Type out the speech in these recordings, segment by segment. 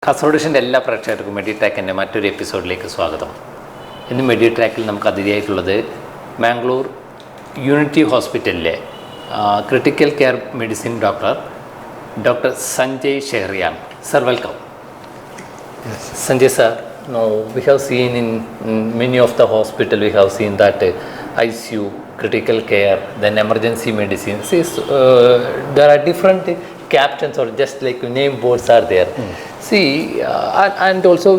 Kasaragod എല്ലാ പ്രേക്ഷകർക്കും മെഡിട്രാക്കിൻ്റെ മറ്റൊരു എപ്പിസോഡിലേക്ക് സ്വാഗതം. ഇന്ന് മെഡിട്രാക്കിൽ നമുക്ക് അതിഥിയായിട്ടുള്ളത് മാംഗ്ലൂർ യൂണിറ്റി ഹോസ്പിറ്റലിലെ critical care medicine doctor Sanjay ഷെഹറിയാണ്. Sir, welcome. Yes. Sanjay sir, now we have seen in many of the hospital we have seen that ICU, critical care, then emergency medicine. See, there are different captains or just like name boards are there. See, and also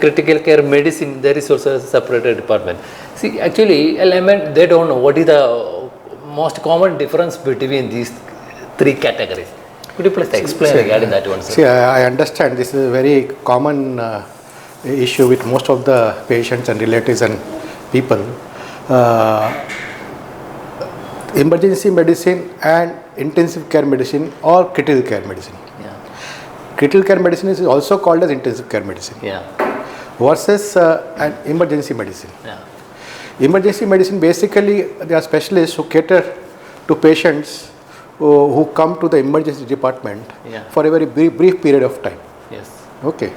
critical care medicine, there is also a separate department. See, actually, they don't know what is the most common difference between these three categories. Could you please explain regarding that one, sir? See, I understand this is a very common issue with most of the patients and relatives and people. Emergency medicine and intensive care medicine or critical care medicine. Yeah. Critical care medicine is also called as intensive care medicine. Yeah. Versus an emergency medicine. Yeah. Emergency medicine, basically they are specialists who cater to patients who come to the emergency department for a very brief period of time. Yes. Okay.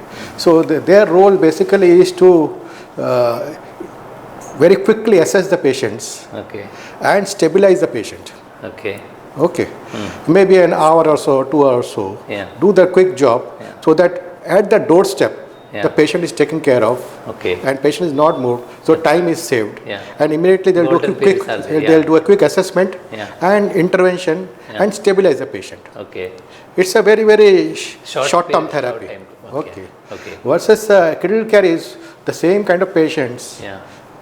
So their role basically is to very quickly assess the patients and stabilize the patient. Okay. Okay. Maybe an hour or so, 2 hours or so. Yeah. Do the quick job so that at the doorstep the patient is taken care of and patient is not moved, so time is saved. And immediately they'll do a quick assessment and intervention and stabilize the patient. Okay. It's a very short term therapy. Okay. Versus critical care is the same kind of patients.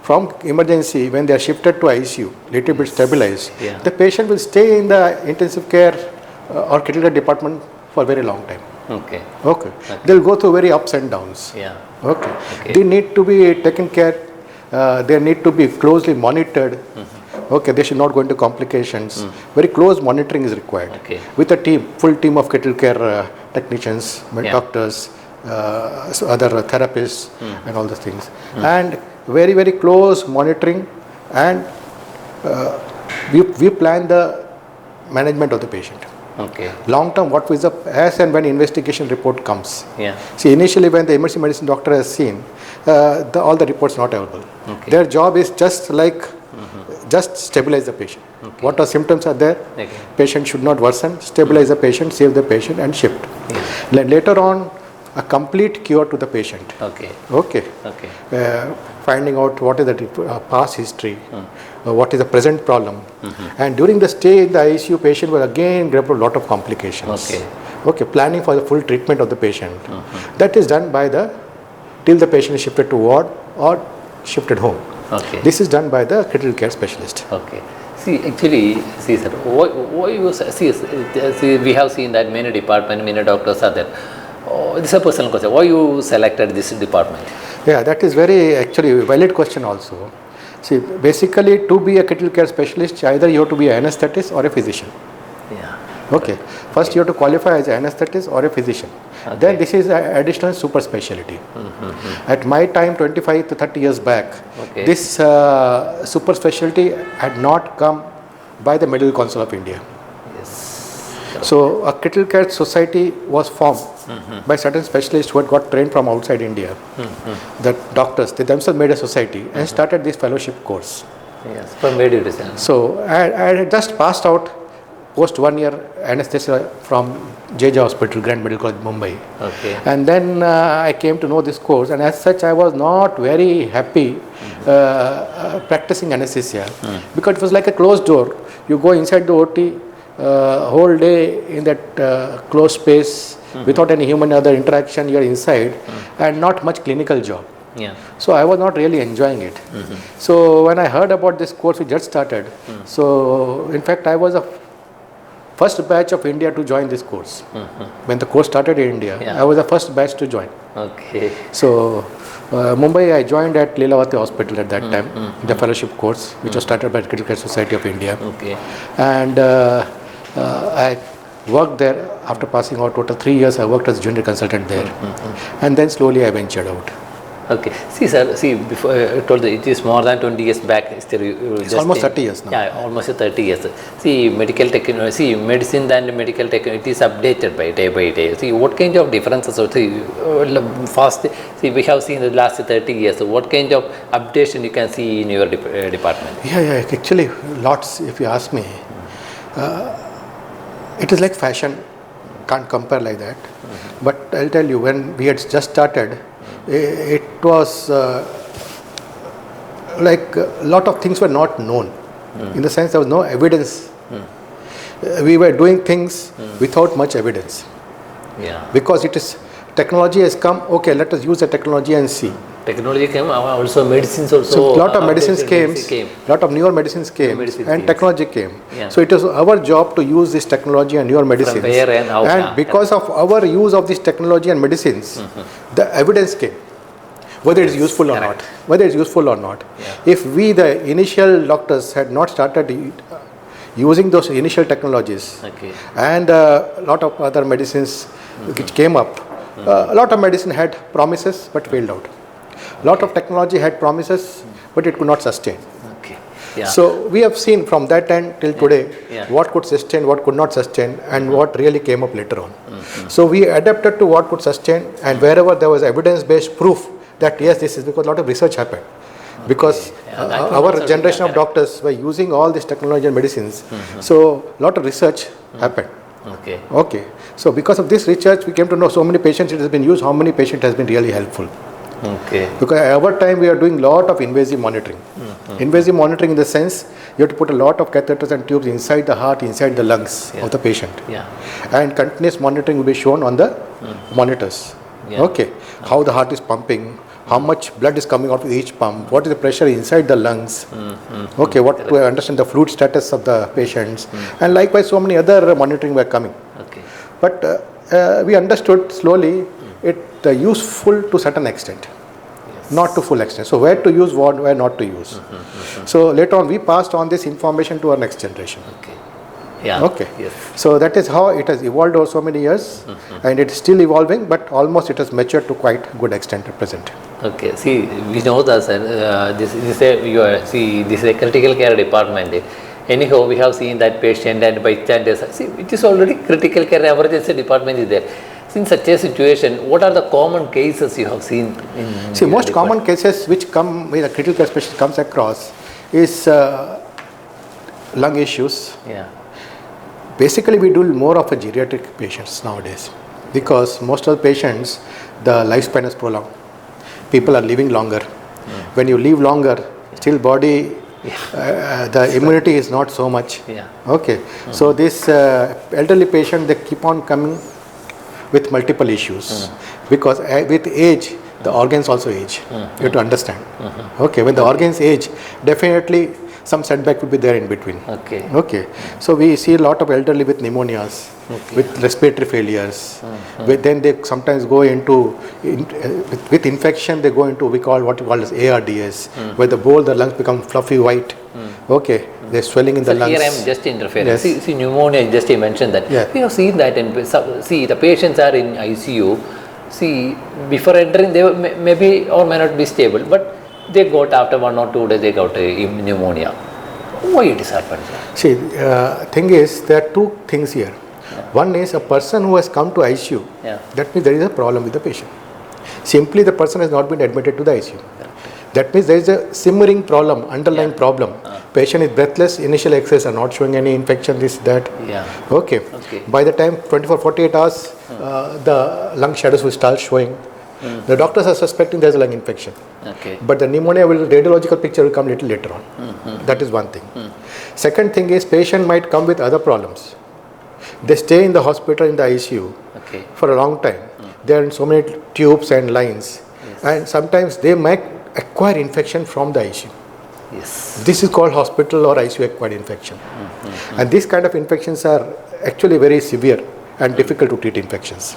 From emergency, when they are shifted to ICU, little bit stabilized, the patient will stay in the intensive care or critical care department for a very long time. Okay. They'll go through very ups and downs. Okay. They need to be taken care. They need to be closely monitored. Okay. They should not go into complications. Very close monitoring is required. With a team, full team of critical care technicians, doctors, other therapists, and all those things. And very close monitoring, and we plan the management of the patient. Long term, what is the as and when investigation report comes. See, initially when the emergency medicine doctor has seen, all the reports not available. Their job is just stabilize the patient. What are symptoms are there? Patient should not worsen. Stabilize the patient, save the patient, and shift. Later on, a complete cure to the patient. Finding out what is the past history, what is the present problem, and during the stay in the ICU, patient will again get a lot of complications. Planning for the full treatment of the patient. That is done by till the patient is shifted to ward or shifted home. This is done by the critical care specialist. See, actually, sir, why you see, we have seen that many departments, many doctors are there. This is a personal question. Why you selected this department? That is very actually valid question also. See, basically to be a critical care specialist, either you have to be an anesthetist or a physician. First you have to qualify as an anesthetist or a physician. Then this is an additional super specialty. At my time, 25 to 30 years back, this super specialty had not come by the Medical Council of India. So a critical care society was formed by certain specialists who had got trained from outside India. The doctors, they themselves made a society and started this fellowship course. For medicine. So I had just passed out post 1 year anesthesia from JJ Hospital, Grand Medical College, Mumbai. And then I came to know this course, and as such I was not very happy practicing anesthesia because it was like a closed door. You go inside the OT whole day in that closed space without any human other interaction. You are inside and not much clinical job. So I was not really enjoying it. So when I heard about this course, we just started. So in fact I was a first batch of India to join this course. When the course started in India, I was the first batch to join. So Mumbai, I joined at Leelavati Hospital at that time, the fellowship course, which was started by the Critical Care Society of India. And I worked there. After passing out total 3 years, I worked as junior consultant there. And then slowly I ventured out. Okay. See, sir, see, before I told you, it is more than 20 years back. Still, It's almost 30 years now. Yeah, almost 30 years. See, medical technology, see, medicine and medical technology, it is updated by day. See, what kind of differences? So, see, fast, see, we have seen the last 30 years. So what kind of updation you can see in your department? Yeah, actually, lots, if you ask me. It is like fashion, can't compare like that. But I'll tell you, when we had just started, it was like a lot of things were not known. In the sense there was no evidence. We were doing things without much evidence. Yeah. Because it is, technology has come, okay, let us use the technology and see. Technology came, also medicines also. So lot of medicines came, lot of newer medicines came, and technology came. Yeah. So it was our job to use this technology and newer medicines. From where and how. And because of our use of this technology and medicines, the evidence came, whether it is useful or not. Whether it's useful or not. Yeah. If we, the initial doctors, had not started using those initial technologies, and a lot of other medicines which came up, a lot of medicine had promises but failed out. Lot of technology had promises, but it could not sustain. Okay. Yeah. So we have seen from that time till today what could sustain, what could not sustain, and what really came up later on. So we adapted to what could sustain, and wherever there was evidence-based proof that yes, this is, because a lot of research happened. Because our generation of doctors were using all this technology and medicines, so a lot of research happened. Okay. So because of this research, we came to know so many patients it has been used, how many patients has been really helpful. Because at our time we are doing lot of invasive monitoring. Invasive monitoring in the sense you have to put a lot of catheters and tubes inside the heart, inside the lungs of the patient. And continuous monitoring will be shown on the monitors. How the heart is pumping, how much blood is coming out of each pump, what is the pressure inside the lungs, what to understand the fluid status of the patients, and likewise so many other monitoring were coming. But we understood slowly it useful to certain extent, not to full extent. So where to use, what, where not to use. So later on we passed on this information to our next generation. So that is how it has evolved over so many years, and it is still evolving, but almost it has matured to quite good extent at present. See, we know that this is a critical care department. Anyhow, we have seen that patient, and by chance, see, it is already critical care emergency department is there. In such a situation, what are the common cases you have seen in See, most common cases which come when a critical care specialist comes across is lung issues. Basically, we do more of a geriatric patients nowadays because most of the patients, the lifespan is prolonged. People are living longer. When you live longer, still body, the immunity is not so much. So this elderly patient, they keep on coming with multiple issues because with age the organs also age. You have to understand. When the organs age, definitely some setback will be there in between. So we see a lot of elderly with pneumonias, with respiratory failures. Then they sometimes go into with infection. They go into what we call as ARDS, where the lungs become fluffy white. There's swelling in the lungs. Here I am just interfering. See, pneumonia, just I mentioned that. We have seen that, and see, the patients are in ICU. See, before entering, they maybe or may not be stable, but they got after 1 or 2 days, they got pneumonia. Why it is happened? See, thing is, there are two things here. One is a person who has come to ICU. That means there is a problem with the patient. Simply the person has not been admitted to the ICU. That means there is a simmering problem, underlying problem. Patient is breathless, initial exercises are not showing any infection, this, that. By the time 24-48 hours, the lung shadows will start showing. The doctors are suspecting there is a lung infection. But the pneumonia radiological picture will come little later on. That is one thing. Second thing is patient might come with other problems. They stay in the hospital in the ICU for a long time. They are in so many tubes and lines. And sometimes they might acquire infection from the ICU. This is called hospital or ICU acquired infection. And these kind of infections are actually very severe and difficult to treat infections.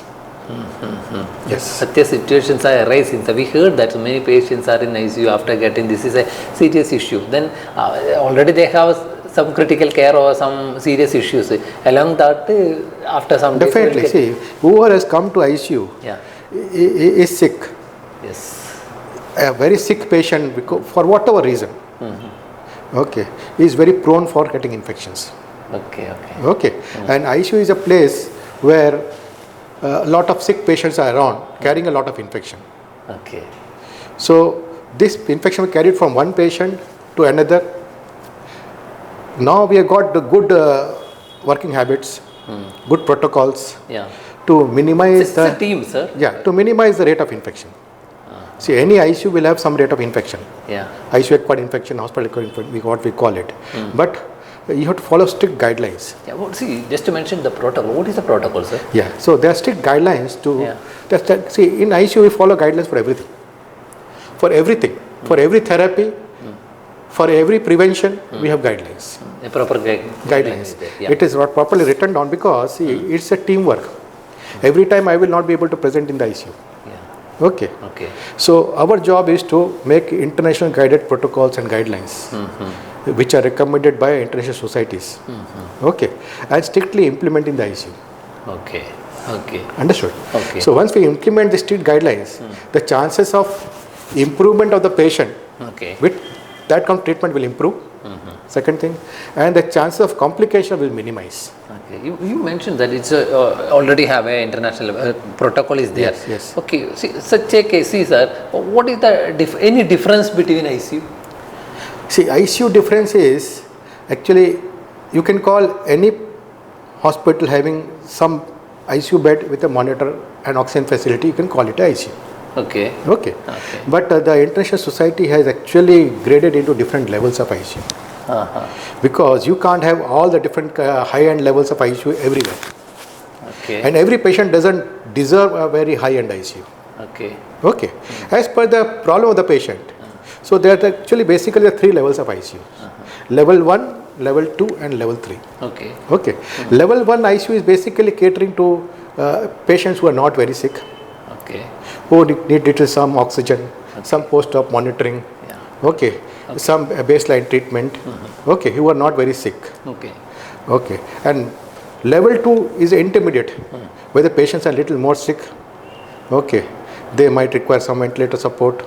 Such a situations are arising. So we heard that many patients are in ICU after getting this is a serious issue. Then already they have some critical care or some serious issues. Along that, after some days, definitely. See, whoever has come to ICU is sick. a very sick patient, for whatever reason, okay, is very prone for getting infections. Okay. And ICU is a place where a lot of sick patients are around carrying a lot of infection. So this infection will carry from one patient to another. Now we have got the good working habits, good protocols to minimize the team, sir. To minimize the rate of infection. See, any ICU will have some rate of infection. ICU acquired infection, hospital acquired infection, what we call it. But you have to follow strict guidelines. Just to mention the protocol. What is the protocol, sir? So there are strict guidelines to. See, in ICU we follow guidelines for everything. For everything, for every therapy, for every prevention, we have guidelines. A proper guidelines. It is not properly written down because it's a teamwork. Every time I will not be able to present in the ICU. Okay. So our job is to make international guided protocols and guidelines, which are recommended by international societies. Okay, and strictly implement in the ICU. Understood. So once we implement the strict guidelines, the chances of improvement of the patient with that kind of treatment will improve. Second thing, and the chances of complication will minimize. You mentioned that it's already have an international protocol is there. Yes. Okay. See, such a case, sir, what is the any difference between ICU? See, ICU difference is actually you can call any hospital having some ICU bed with a monitor and oxygen facility. You can call it ICU. Okay. But the international society has actually graded into different levels of ICU. Because you can't have all the different high-end levels of ICU everywhere. And every patient doesn't deserve a very high-end ICU. As per the problem of the patient. So there are actually basically three levels of ICU. Level 1, level 2 and level 3. Level 1 ICU is basically catering to patients who are not very sick. Who need some oxygen, some post-op monitoring. Some baseline treatment. Who are not very sick. And level 2 is intermediate, where the patients are a little more sick. They might require some ventilator support.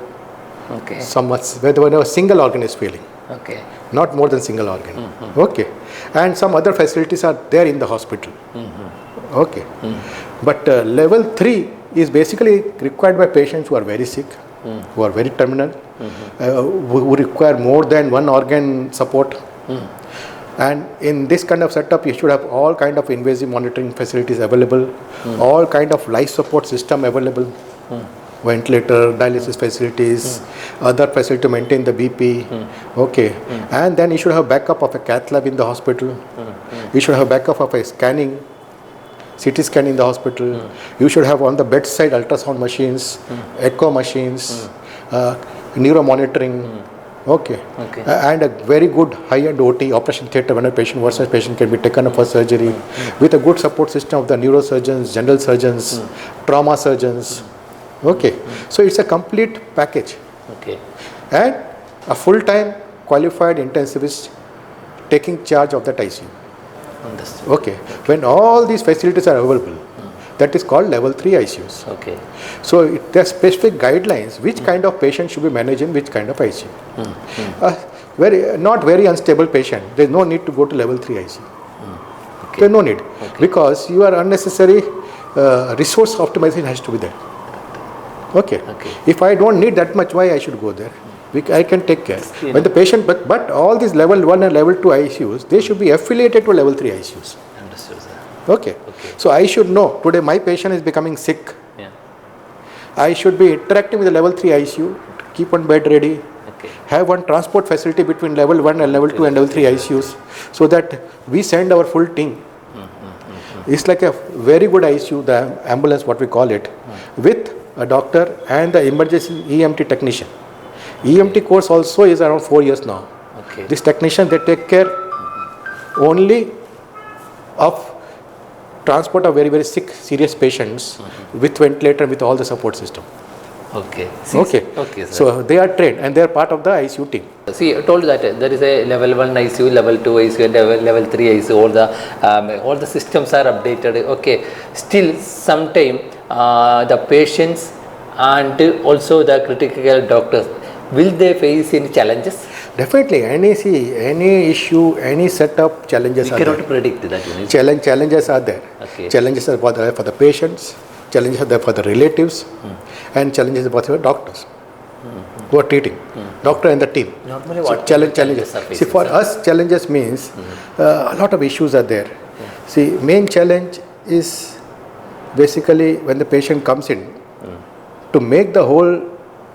Where the single organ is failing. Not more than single organ. And some other facilities are there in the hospital. But level 3 is basically required by patients who are very sick, who are very terminal, who require more than one organ support. And in this kind of setup, you should have all kind of invasive monitoring facilities available, all kind of life support system available, ventilator, dialysis facilities, other facility to maintain the BP. And then you should have backup of a cath lab in the hospital. You should have backup of a scanning, CT scan in the hospital. You should have on the bedside ultrasound machines, echo machines, neuro monitoring. And a very good high-end OT, operation theatre, when a patient versus patient can be taken up for surgery, with a good support system of the neurosurgeons, general surgeons, trauma surgeons. So it's a complete package. And a full-time qualified intensivist taking charge of that ICU. When all these facilities are available, that is called level 3 ICUs. So there are specific guidelines which kind of patient should be managed in which kind of ICU. Not very unstable patient, there is no need to go to level 3 ICU. There is no need, because your unnecessary resource optimization has to be there. If I don't need that much, why I should go there? I can take care. When the patient, but all these level 1 and level 2 ICUs, they should be affiliated to level 3 ICUs. Understood, sir. So I should know, today my patient is becoming sick. I should be interacting with the level 3 ICU, keep one bed ready, have one transport facility between level 1 and level 2 and level 3 ICUs, so that we send our full team. It's like a very good ICU, the ambulance, what we call it, with a doctor and the emergency EMT technician. EMT course also is around 4 years now. This technician, they take care only of transport of very, very sick, serious patients with ventilator, with all the support system. Sir. So they are trained and they are part of the ICU team. See, I told that there is a level 1 ICU, level 2 ICU, and level 3 ICU. All the systems are updated. Still, sometime the patients and also the critical doctors, will they face any challenges? Definitely, any issue, any setup, challenges We are cannot there. predict that. You know. Challenges are there. Okay. Challenges are for the patients, challenges are there for the relatives, and challenges are for the doctors who are treating, doctor and the team. Normally, So what challenges. are See, facing, for sir? us, challenges means a lot of issues are there. See, main challenge is basically when the patient comes in, to make the whole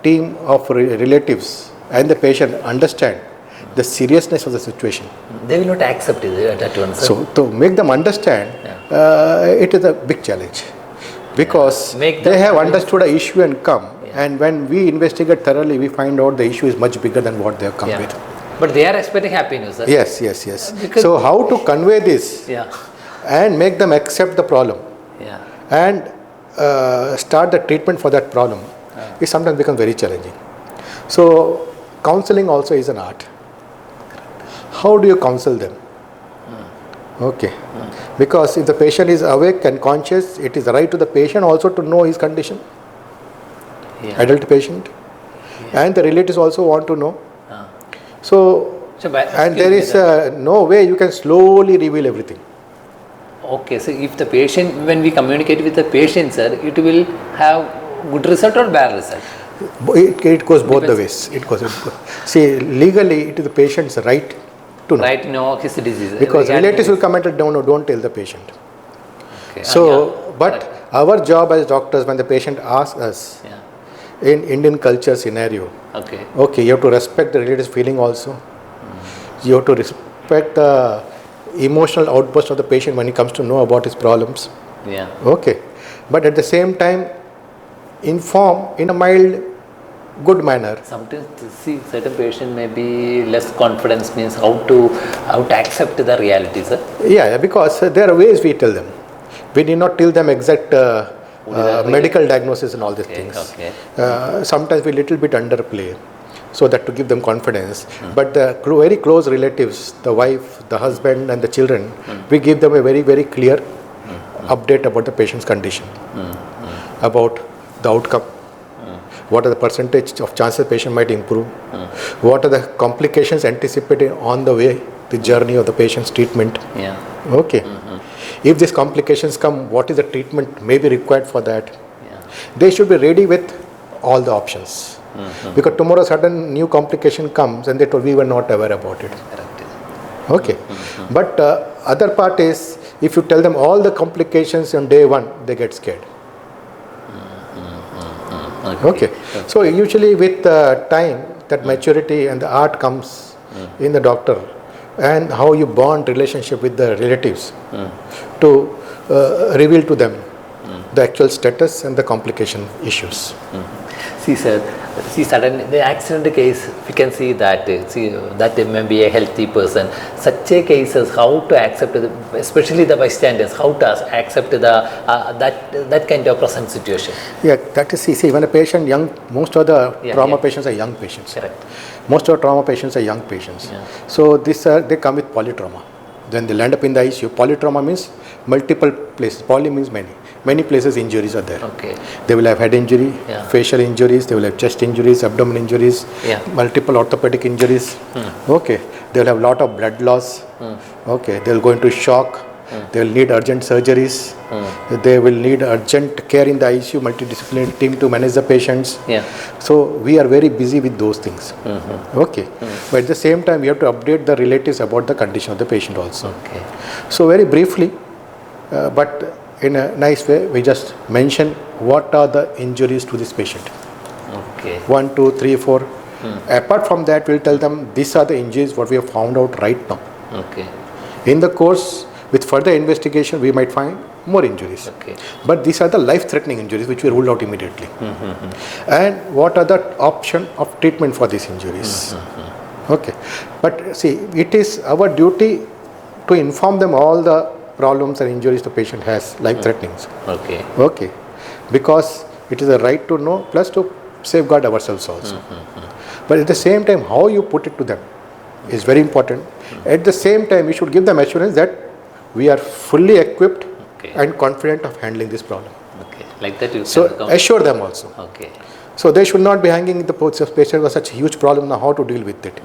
team of relatives and the patient understand the seriousness of the situation. They will not accept it, that one, sir. So to make them understand, it is a big challenge because Make they them have understand. understood an issue and come, and when we investigate thoroughly, we find out the issue is much bigger than what they have come with. But they are expecting happiness, sir. Yes. Because- So how to convey this Yeah. and make them accept the problem Yeah. and start the treatment for that problem is sometimes become very challenging. So counseling also is an art. How do you counsel them? Okay. Because if the patient is awake and conscious, it is right to the patient also to know his condition, Yeah. adult patient, and the relatives also want to know. So, and there is no way you can slowly reveal everything. Okay, so if the patient, when we communicate with the patient, sir, it will have good result or bad result? It goes both the ways. It goes. See, legally, it is the patient's right to know. Right now, his disease. Because Regarding relatives will this- come and tell, no, don't tell the patient. Okay. So, Yeah. but our job as doctors, when the patient asks us, Yeah. in Indian culture scenario, Okay. okay, you have to respect the relative's feeling also. You have to respect the emotional outburst of the patient when he comes to know about his problems. Yeah. Okay. But at the same time, inform in a mild, good manner. Sometimes, see, certain patient may be less confidence, means how to accept the reality, sir. Yeah, because there are ways we tell them. We need not tell them exact medical diagnosis and all these things. Okay. Sometimes we little bit underplay so that to give them confidence. But the very close relatives, the wife, the husband and the children, we give them a very, very clear update about the patient's condition, about the outcome, what are the percentage of chances patient might improve, what are the complications anticipated on the way, the journey of the patient's treatment. Yeah. Okay. If these complications come, what is the treatment may be required for that? Yeah. They should be ready with all the options. Because tomorrow sudden new complication comes and they told we were not aware about it. Correct. Okay. But other part is, if you tell them all the complications on day one, they get scared. Okay. So usually with time, that maturity and the art comes in the doctor, and how you bond relationship with the relatives to reveal to them the actual status and the complication issues. See, sir, suddenly the accident case, we can see that, that they may be a healthy person. Such a cases, how to accept, especially the bystanders, how to accept that kind of present situation. Yeah, that is, see, when a patient young, most of the trauma yeah. patients are young patients. Correct. Most of the trauma patients are young patients. Yeah. So they come with polytrauma. Then they land up in the ICU. Polytrauma means multiple places. Poly means many. Many places injuries are there. Okay. They will have head injury, Yeah. facial injuries, they will have chest injuries, abdomen injuries, Yeah. multiple orthopedic injuries. Okay. They will have lot of blood loss. Okay. They will go into shock. They will need urgent surgeries. They will need urgent care in the ICU, multidisciplinary team to manage the patients. Yeah. So we are very busy with those things. Okay. But at the same time, we have to update the relatives about the condition of the patient also. Okay. So very briefly, but in a nice way, we just mention what are the injuries to this patient. Okay. 1, 2, 3, 4. Apart from that, we'll tell them these are the injuries what we have found out right now. Okay. In the course, with further investigation, we might find more injuries. Okay. But these are the life-threatening injuries which we ruled out immediately. And what are the option of treatment for these injuries? Okay. But see, it is our duty to inform them all the problems and injuries the patient has, life-threatening. Okay. Okay. Because it is a right to know, plus to safeguard ourselves also. But at the same time, how you put it to them is very important. At the same time, we should give them assurance that we are fully equipped Okay. and confident of handling this problem. Okay. Like that you So can come. assure them also. Okay. So they should not be hanging in the post of patient was such a huge problem, now how to deal with it.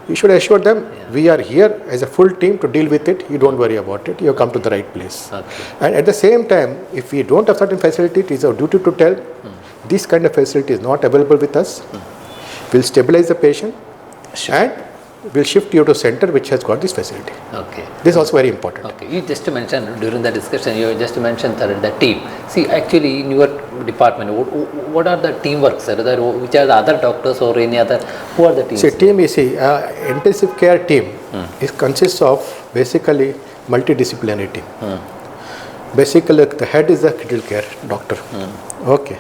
You should assure them, we are here as a full team to deal with it. You don't worry about it. You have come to the right place. Okay. And at the same time, if we don't have certain facility, it is our duty to tell this kind of facility is not available with us. We'll stabilize the patient and we'll shift you to center which has got this facility. Okay. This is also very important. Okay. You just mentioned during the discussion, you just mentioned that the team. See, actually in your department, what are the teamwork, sir? Which are the other doctors or any other? Who are the teams? See, team is intensive care team. It consists of basically multidisciplinary team. Basically, the head is the critical care doctor. Okay.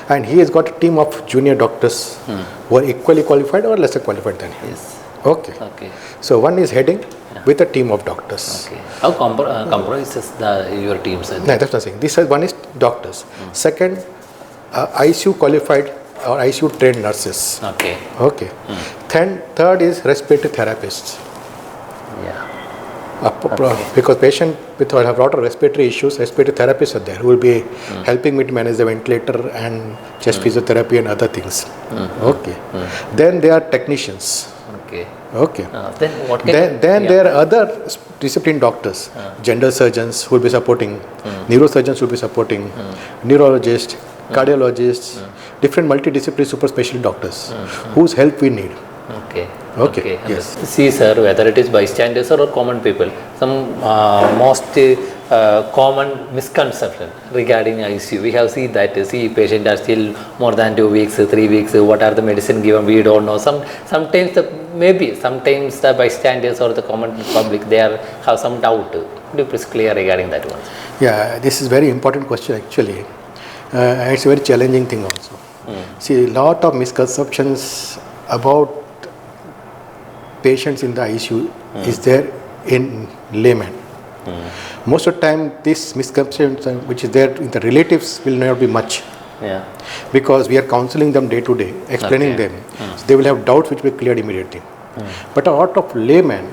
And he has got a team of junior doctors who are equally qualified or lesser qualified than him. Yes. Okay. Okay. So one is heading with a team of doctors. Okay. How compromises your team, sir? No, that's nothing. This is one is doctors. Second, ICU qualified or ICU trained nurses. Okay. Okay. Third is respiratory therapists. Yeah. Because patient with have a lot of respiratory issues, respiratory therapists are there who will be helping me to manage the ventilator and chest physiotherapy and other things. Okay. Then there are technicians. Okay. Okay. Then what can There are other discipline doctors, general surgeons who will be supporting, neurosurgeons will be supporting, neurologists, cardiologists, different multidisciplinary super specialty doctors whose help we need. Okay. Okay. Yes. See, sir, whether it is bystanders or common people, some most common misconception regarding ICU. We have seen that patient are still more than 2 weeks, 3 weeks. What are the medicine given? We don't know. Sometimes the bystanders or the common public have some doubt. Could you please clear regarding that one? Yeah, this is very important question actually. It's a very challenging thing also. See, a lot of misconceptions about patients in the ICU is there in layman. Most of the time, this misconception which is there in the relatives will not be much. Yeah. Because we are counseling them day to day, explaining them. So they will have doubts which will be cleared immediately. But a lot of laymen,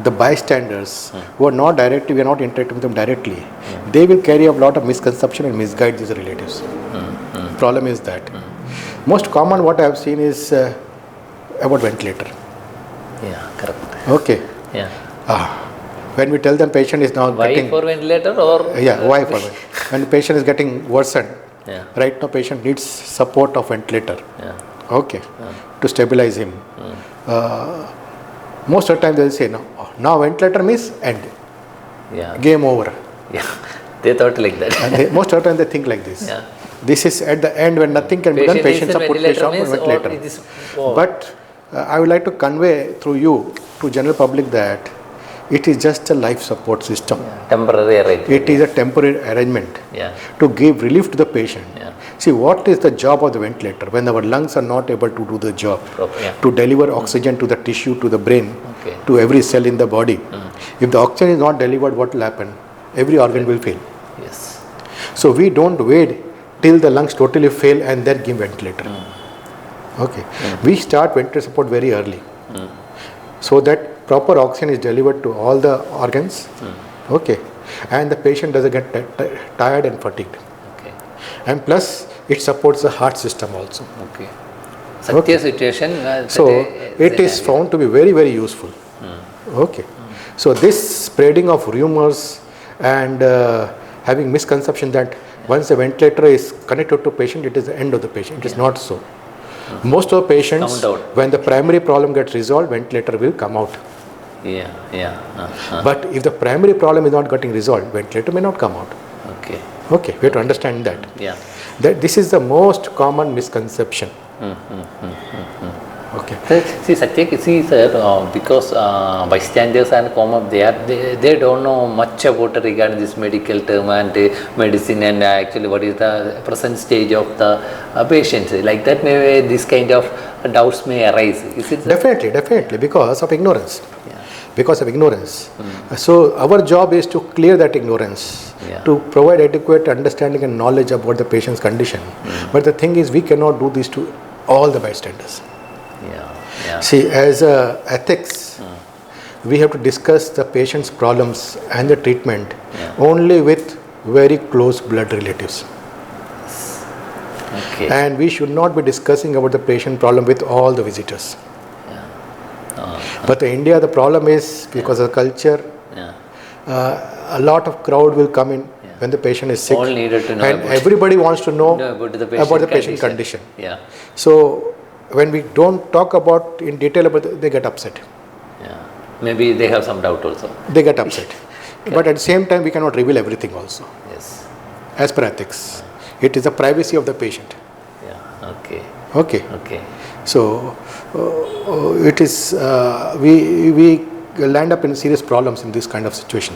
the bystanders who are not directly, we are not interacting with them directly, they will carry a lot of misconception and misguide these relatives. Problem is that. Most common what I have seen is about ventilator. Yeah, correct. Okay. Yeah. When we tell them patient is now Why getting... for ventilator or? Yeah, why for ventilator? When the patient is getting worsened, Yeah. right now patient needs support of ventilator. Yeah. Okay. To stabilize him. Most of the time they will say, no, now ventilator means end. Yeah. Game over. Yeah. They thought like that. And most of the time they think like this. Yeah. This is at the end when nothing can be done, patient is a support ventilator patient means ventilator. or it is, oh. But I would like to convey through you to general public that it is just a life support system. Temporary arrangement. It is a temporary arrangement to give relief to the patient. See, what is the job of the ventilator when our lungs are not able to do the job? To deliver oxygen to the tissue, to the brain, to every cell in the body. If the oxygen is not delivered, what will happen? Every organ will fail. Yes. So we don't wait till the lungs totally fail and then give ventilator. Okay. We start ventilator support very early. So that proper oxygen is delivered to all the organs. Okay. And the patient doesn't get tired and fatigued. Okay. And plus it supports the heart system also. Okay. Such a situation. So it is found to be very, very useful. Okay. So this spreading of rumors and having misconception that once the ventilator is connected to patient, it is the end of the patient. It is not so. Most of the patients, when the primary problem gets resolved, ventilator will come out. But if the primary problem is not getting resolved, ventilator may not come out. Okay. Okay, we have to understand that. That this is the most common misconception. Okay. See, sir, because bystanders and common, they don't know much about regarding this medical term and medicine and actually what is the present stage of the patient. Like that, maybe this kind of doubts may arise. Is it? Definitely, because of ignorance. Because of ignorance. So our job is to clear that ignorance, to provide adequate understanding and knowledge about the patient's condition. But the thing is, we cannot do this to all the bystanders. See, as ethics, we have to discuss the patient's problems and the treatment only with very close blood relatives. Okay. And we should not be discussing about the patient problem with all the visitors. But in India, the problem is because of the culture, a lot of crowd will come in when the patient is sick. All needed to know and about everybody wants to know about the patient condition. Yeah. So when we don't talk about in detail about it, they get upset. Yeah. Maybe they have some doubt also. They get upset. But at the same time, we cannot reveal everything also. Yes. As per ethics, it is the privacy of the patient. Yeah. Okay. Okay. So it is we land up in serious problems in this kind of situation.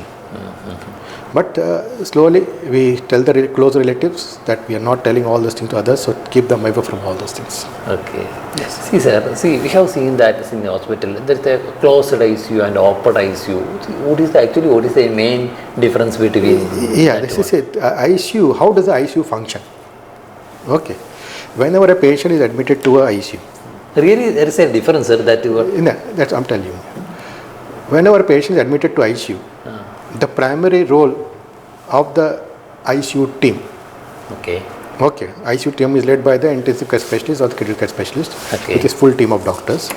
But slowly we tell the close relatives that we are not telling all those things to others, so keep them away from all those things. Okay. Yes. See, sir. See, we have seen that in the hospital. There is a closed ICU and open ICU. What is the main difference between? Yeah, this is it. ICU. How does the ICU function? Okay. Whenever a patient is admitted to a ICU. Really, there is a difference, sir. That's I'm telling you. Whenever a patient is admitted to ICU, the primary role of the ICU team. Okay. ICU team is led by the intensive care specialist or the critical care specialist, which is full team of doctors,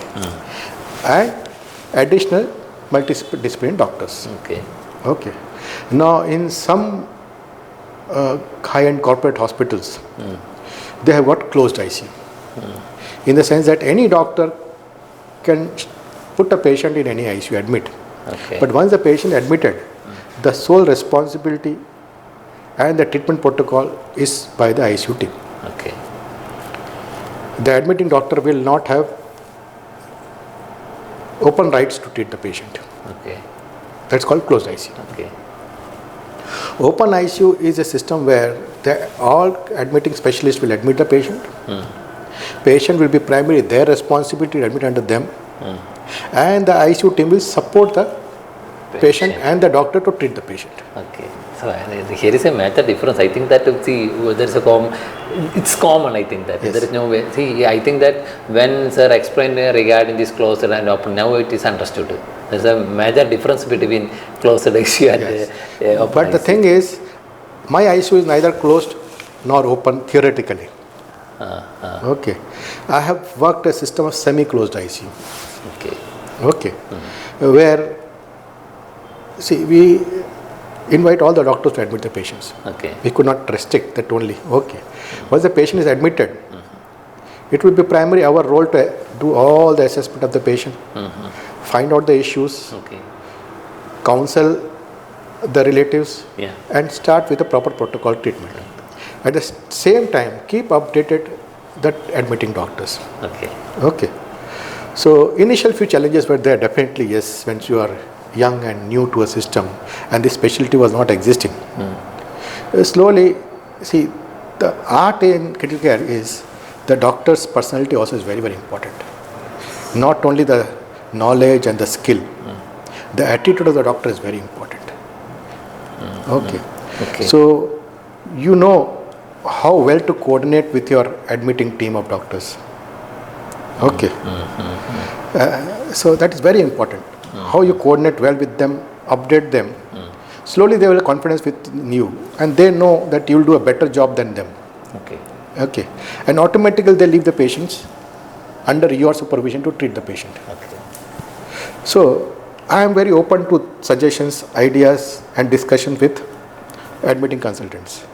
and additional multidisciplinary doctors. Okay. Now, in some high-end corporate hospitals, they have got closed ICU. In the sense that any doctor can put a patient in any ICU, admit. But once the patient is admitted, the sole responsibility and the treatment protocol is by the ICU team. The admitting doctor will not have open rights to treat the patient. That's called closed ICU. Open ICU is a system where all admitting specialists will admit the patient. Patient will be primarily their responsibility to admit under them. And the ICU team will support the patient and the doctor to treat the patient. So here is a major difference. I think that there is it's common. I think that there is no way. See, I think that when sir explained regarding this closed and open, now it is understood. There is a major difference between closed ICU and open. But the thing is, my ICU is neither closed nor open theoretically. I have worked a system of semi-closed ICU. Where, see, we invite all the doctors to admit the patients. We could not restrict that only. Once the patient is admitted, it will be primarily our role to do all the assessment of the patient, find out the issues, counsel the relatives, and start with a proper protocol treatment. At the same time, keep updated the admitting doctors. So initial few challenges were there, definitely, yes, when you are young and new to a system and this specialty was not existing. Slowly, see, the art in critical care is the doctor's personality also is very, very important. Not only the knowledge and the skill, the attitude of the doctor is very important. So you know how well to coordinate with your admitting team of doctors. So that is very important. How you coordinate well with them, update them. Slowly they will have confidence with you and they know that you will do a better job than them. And automatically they leave the patients under your supervision to treat the patient. So I am very open to suggestions, ideas and discussion with admitting consultants.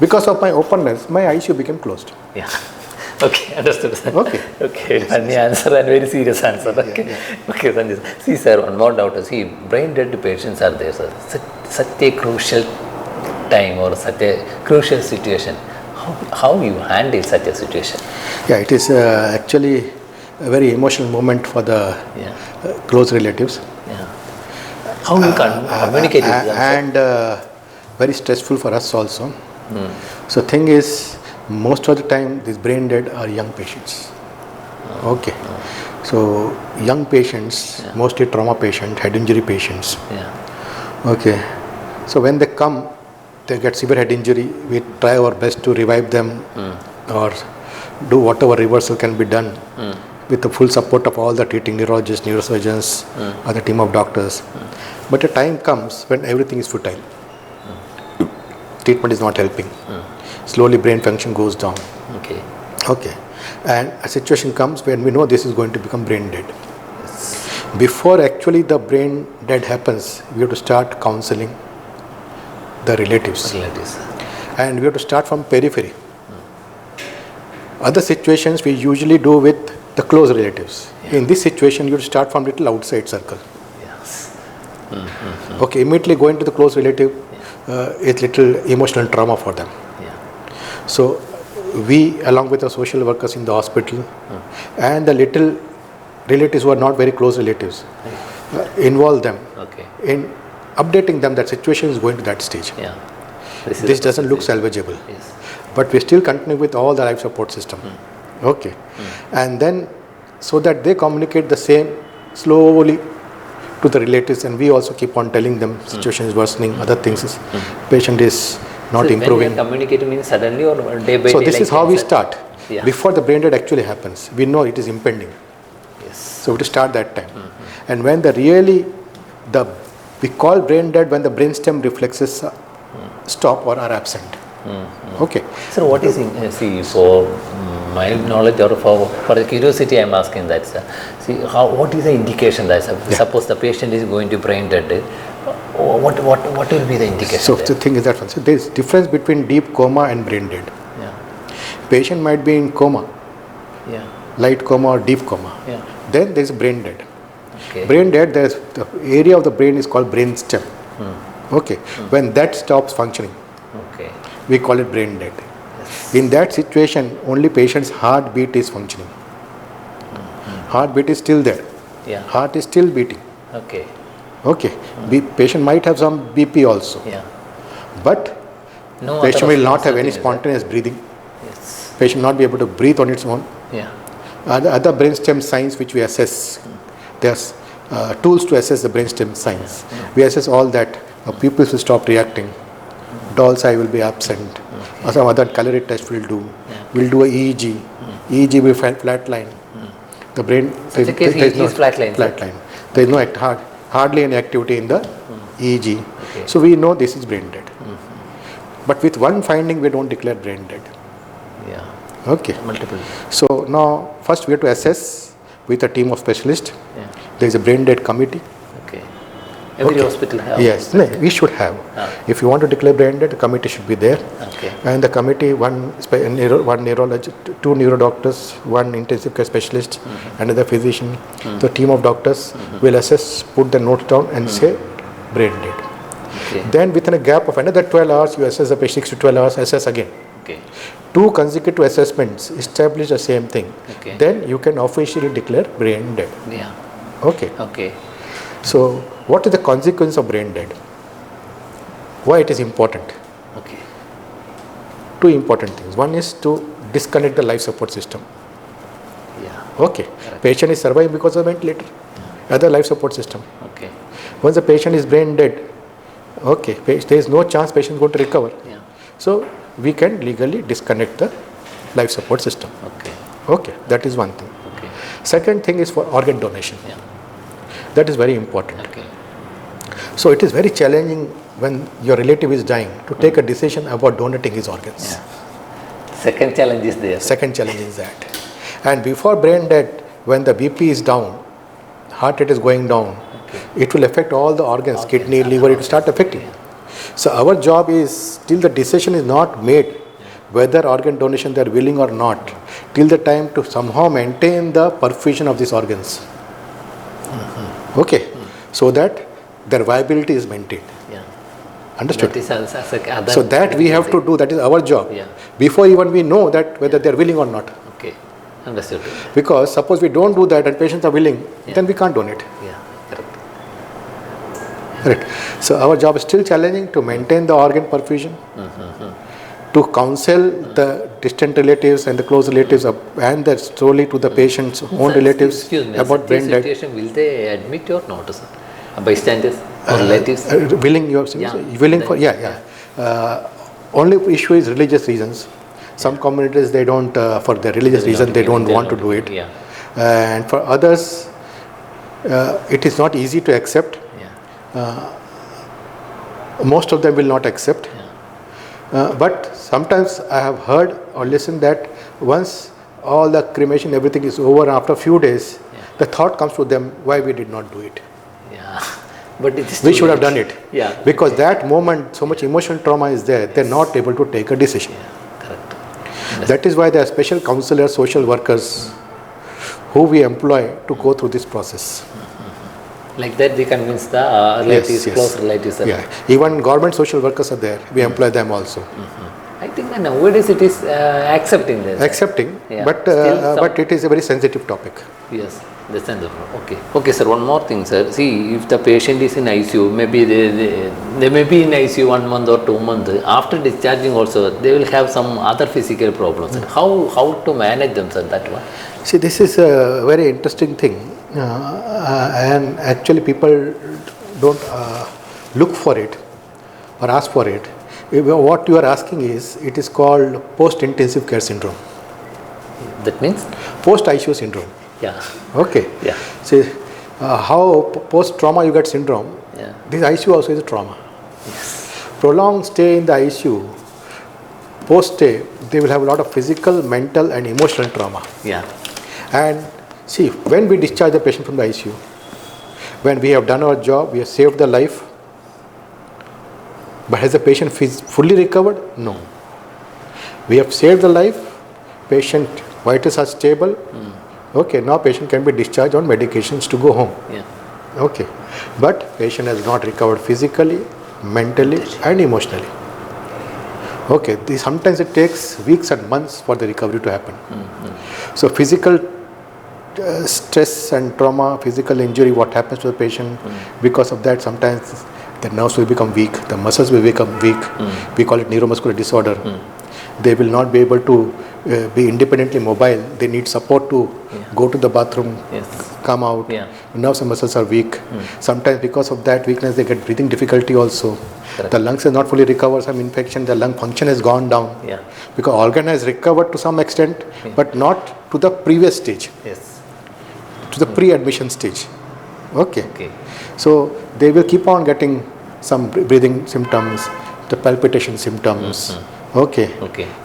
Because of my openness, my ICU became closed. Understood, sir. Funny answer and very serious answer. Sanjay. See, sir, one more doubt. See, brain dead patients are there, sir. Such a crucial time or such a crucial situation. How you handle such a situation? It is actually a very emotional moment for the close relatives. How you communicate with them? And very stressful for us also. So thing is, most of the time these brain dead are young patients. So young patients, mostly trauma patients, head injury patients. So when they come, they get severe head injury. We try our best to revive them or do whatever reversal can be done with the full support of all the treating neurologists, neurosurgeons, or the team of doctors. But a time comes when everything is futile. Treatment is not helping. slowly brain function goes down. Okay. Okay. And a situation comes when we know this is going to become brain dead. Before actually the brain dead happens, we have to start counseling the relatives. And we have to start from periphery. Other situations we usually do with the close relatives. Yeah. In this situation, you have to start from little outside circle. Yes. Okay, immediately going to the close relative is little emotional trauma for them. Yeah. So we, along with the social workers in the hospital and the little relatives who are not very close relatives, involve them in updating them that situation is going to that stage. Yeah. This doesn't look salvageable. Yes. But we still continue with all the life support system. Okay. And then so that they communicate the same slowly to the relatives, and we also keep on telling them situation is worsening, other things is patient is not improving. When you communicate means suddenly or day by day? So this is how we start. Yeah. Before the brain dead actually happens, we know it is impending. Yes. So we have to start that time. And when we call brain dead when the brainstem reflexes stop or are absent. Okay. So what is for my knowledge or for the curiosity I am asking that, sir. What is the indication that suppose the patient is going to brain dead, what will be the indication? So the thing is that so there is difference between deep coma and brain dead. Yeah. Patient might be in coma, light coma or deep coma. Yeah. Then there is brain dead. Okay. Brain dead, there is the area of the brain is called brain stem. Okay. When that stops functioning, we call it brain dead. Yes. In that situation, only patient's heartbeat is functioning. Heartbeat is still there. Yeah. Heart is still beating. Okay. Okay. Patient might have some BP also. Yeah. But no patient will not have any spontaneous breathing. Yes. Patient not be able to breathe on its own. Yeah. Other brainstem signs which we assess. There's tools to assess the brainstem signs. We assess all that. Pupils will stop reacting. Doll's eye will be absent. Or some other calorie test will do. We'll do a EEG. EEG will flat line. The brain there is no flat line. There is no hardly any activity in the EEG. Okay. So we know this is brain dead. But with one finding we don't declare brain dead. Yeah. Okay. Multiple. So now first we have to assess with a team of specialists. Yeah. There is a brain dead committee. Okay. Every hospital have. Yes, no, we should have. If you want to declare brain dead, a committee should be there. Okay. And the committee, one neurologist, two neurodoctors, one intensive care specialist, another physician. The team of doctors will assess, put the notes down and say brain dead. Okay. Then within a gap of another 12 hours, you assess the patient, 6 to 12 hours, assess again. Okay. 2 consecutive assessments establish the same thing. Okay. Then you can officially declare brain dead. Yeah. Okay. Okay. So what is the consequence of brain dead? Why it is important? Okay. 2 important things. One is to disconnect the life support system. Yeah. Okay. Correct. Patient is surviving because of ventilator. Other life support system. Okay. Once the patient is brain dead, okay, there is no chance patient is going to recover. Yeah. So we can legally disconnect the life support system. Okay. Okay. That is one thing. Okay. Second thing is for organ donation. Yeah. That is very important. Okay. So it is very challenging when your relative is dying to take a decision about donating his organs. Yeah. Second challenge is there. Second challenge is that. And before brain dead, when the BP is down, heart rate is going down, it will affect all the organs, kidney, liver, it will start affecting. Yeah. So our job is, till the decision is not made, whether organ donation they are willing or not, till the time to somehow maintain the perfusion of these organs. Okay, so that their viability is maintained. Yeah. Understood? That so that we have to do, that is our job. Yeah. Before even we know that whether they are willing or not. Okay, understood. Because suppose we don't do that and patients are willing, then we can't donate. Yeah, correct. Correct. So our job is still challenging to maintain the organ perfusion, to counsel the distant relatives and the close relatives and slowly to the patient's own relatives about brain dead. Will they admit or not, sir? Bystanders or relatives? Willing, you are willing for, only issue is religious reasons. Some communities they don't, for their religious reason, they don't want to do it. Yeah. And for others, it is not easy to accept. Yeah. Most of them will not accept. But sometimes I have heard or listened that once all the cremation, everything is over, after a few days, the thought comes to them, why we did not do it. Yeah. But it is We should have done it. Yeah. Because that moment, so much emotional trauma is there, they're not able to take a decision. Yeah. Correct. That is why there are special counselors, social workers who we employ to go through this process. Like that, they convince the relatives, close relatives. Yeah. Even government social workers are there. We employ them also. I think that nowadays it is accepting this. Accepting, Yeah. but it is a very sensitive topic. Yes, that's understandable. Okay. Okay, sir. One more thing, sir. See, if the patient is in ICU, maybe they may be in ICU 1 month or 2 months. After discharging, also they will have some other physical problems. How to manage them, sir? That one. See, this is a very interesting thing, and actually people don't look for it or ask for it. What you are asking is, it is called post-intensive care syndrome. That means? Post-ICU syndrome. Yeah. Okay. Yeah. See, how post-trauma you get syndrome, Yeah. this ICU also is a trauma. Yes. Prolonged stay in the ICU, post-stay, they will have a lot of physical, mental and emotional trauma. Yeah. And see, when we discharge the patient from the ICU, when we have done our job, we have saved the life, but has the patient fully recovered? No. We have saved the life, patient vitals are stable. Okay, now patient can be discharged on medications to go home. Yeah. Okay, but patient has not recovered physically, mentally and emotionally. Okay, sometimes it takes weeks and months for the recovery to happen. So physical stress and trauma, physical injury, what happens to the patient, because of that sometimes the nerves will become weak, the muscles will become weak. We call it neuromuscular disorder. They will not be able to be independently mobile. They need support to go to the bathroom, come out. Nerves and muscles are weak. Sometimes because of that weakness they get breathing difficulty also. Correct. The lungs have not fully recovered, some infection, the lung function has gone down. Because organ has recovered to some extent, but not to the previous stage. To the pre-admission stage. Okay. So they will keep on getting some breathing symptoms, the palpitation symptoms. Okay.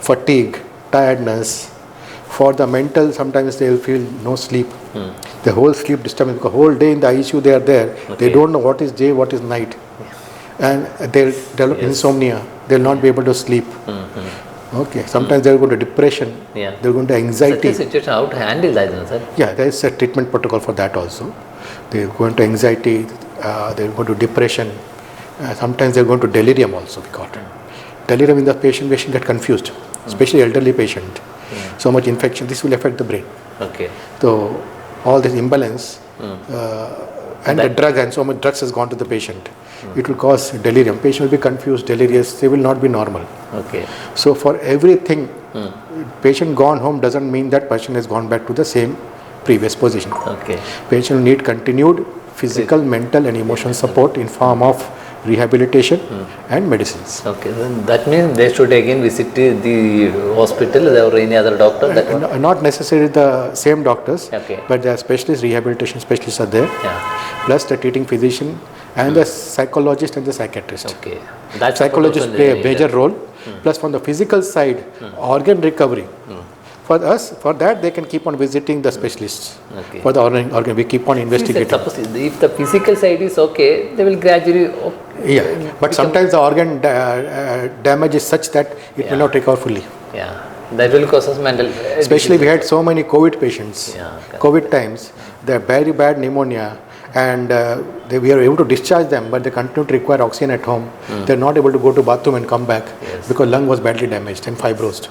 Fatigue, tiredness. For the mental, sometimes they will feel no sleep. The whole sleep disturbance, because whole day in the ICU they are there. They don't know what is day, what is night. And they'll develop insomnia. They'll not be able to sleep. Okay. Sometimes they'll go to depression. They'll go into anxiety. Such a situation, how to handle that, sir? Yeah, there is a treatment protocol for that also. They go into anxiety, they go to depression. Sometimes they go into delirium also, we call it. Delirium in the patient get confused, especially elderly patient. So much infection, this will affect the brain. So all this imbalance and the drug, and so much drugs has gone to the patient. It will cause delirium. Patient will be confused, delirious, they will not be normal. So for everything, patient gone home doesn't mean that patient has gone back to the same previous position. Patient will need continued physical, mental and emotional support in form of rehabilitation and medicines. Then that means they should again visit the hospital or any other doctor? Not necessarily the same doctors, but there are specialists, rehabilitation specialists are there, plus the treating physician and the psychologist and the psychiatrist. Psychologists play a major role, plus from the physical side, organ recovery. For us, for that they can keep on visiting the specialists. For the organ, we keep on investigating. Suppose if the physical side is okay, they will gradually. But sometimes the organ damage is such that it may not recover fully. That will cause us mental. Especially we had so many COVID patients. COVID times, they have very bad pneumonia, and we are able to discharge them, but they continue to require oxygen at home. They are not able to go to bathroom and come back because lung was badly damaged and fibrosed.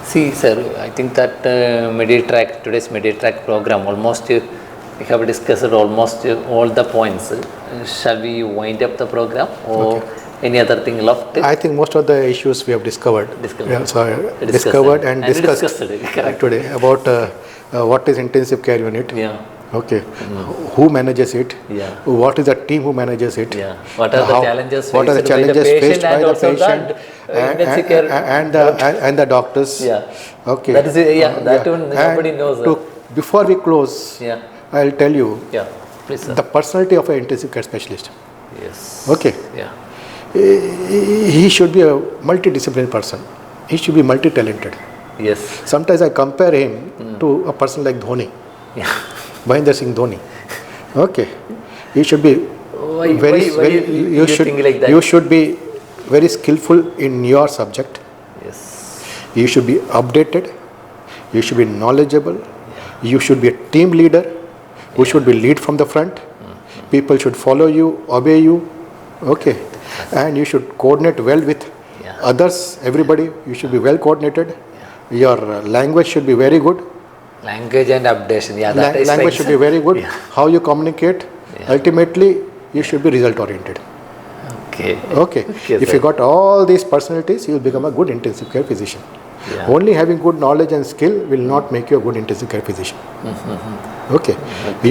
See, sir, I think that Meditrack, today's Meditrack program, almost we have discussed almost all the points. Shall we wind up the program or any other thing left? I think most of the issues we have discovered and discussed today about what is intensive care unit. Who manages it? What is the team who manages it? What are the challenges faced by the patient and the doctors? That is that one nobody knows. Before we close, I'll tell you please, sir. The personality of an intensive care specialist. he should be a multidisciplinary person. He should be multi-talented. Yes. Sometimes I compare him to a person like Dhoni, Yeah. Mahendra Singh Dhoni. Okay, you should be Why you should think like that? you should be very skillful in your subject. Yes. You should be updated. You should be knowledgeable. You should be a team leader who should be lead from the front. People should follow you, obey you. Okay, and you should coordinate well with others. Everybody, you should be well coordinated. Your language should be very good. Language and updation. Yeah, that is Language right. should be very good. Yeah. How you communicate. Ultimately, you should be result oriented. Okay. Okay. Yes, If sir. you got all these personalities, you will become a good intensive care physician. Yeah. Only having good knowledge and skill will not make you a good intensive care physician. Okay.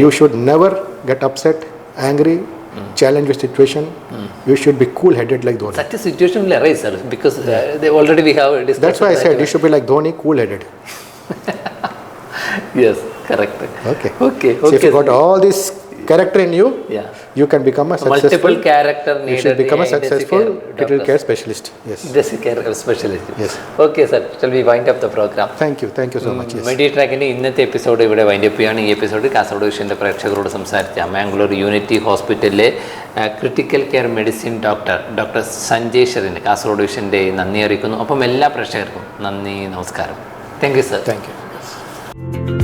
You should never get upset, angry, challenge with situation. You should be cool-headed like Dhoni. Such a situation will arise, sir, because they already we have discussed. That's why I that. said you should be like Dhoni, cool-headed. Yes, correct. Okay. Okay. So if you got all this character in you, Yeah. you can become a successful. Multiple character needed. You should become a intensive successful critical doctors. care specialist. Yes. Intensive care specialist. Yes. Okay, sir. Shall we wind up the program? Thank you so much. Yes. മെഡിട്രാക്കിൻ്റെ ഇന്നത്തെ episode ഇവിടെ wind up ചെയ്യാണ്. ഈ episode Kasaragod വിഷൻ്റെ പ്രേക്ഷകരോട് സംസാരിച്ച Mangalore Unity ഹോസ്പിറ്റലിലെ critical care medicine doctor Sanjay ഷെറിന് കാസർഗോഡ് വിഷൻ്റെ നന്ദി അറിയിക്കുന്നു. അപ്പം എല്ലാ പ്രേക്ഷകർക്കും നന്ദി, നമസ്കാരം. Thank you, sir. Thank you. Yes.